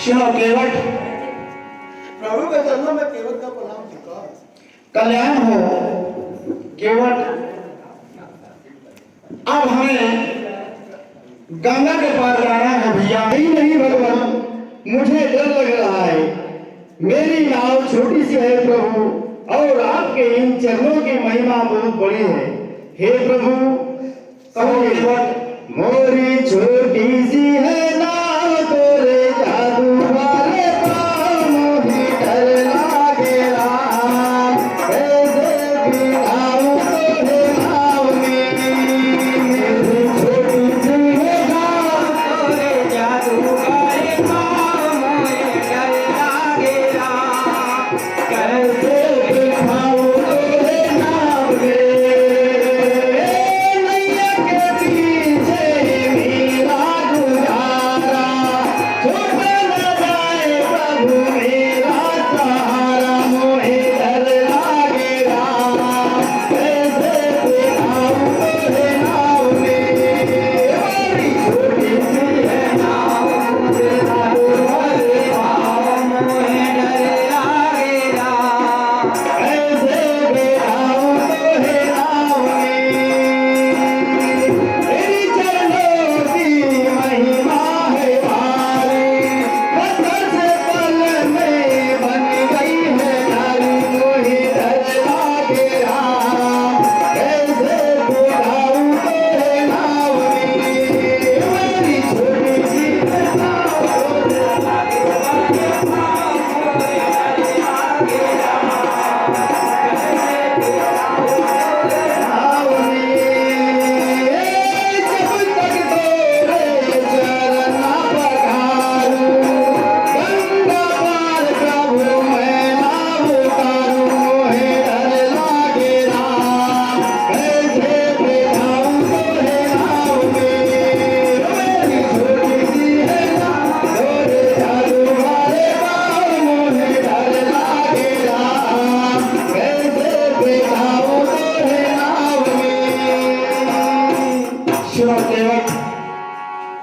सुनो केवट, प्रभु के चरणों में केवट का प्रणाम स्वीकार। कल्याण हो केवट। अब हमें गंगा के पार जाना है भैया। नहीं भगवान, मुझे डर लग रहा है। मेरी नाव छोटी सी है प्रभु, और आपके इन चरणों की महिमा बहुत बड़ी है। हे प्रभु, कहो केवट। मोरी छोटी सी है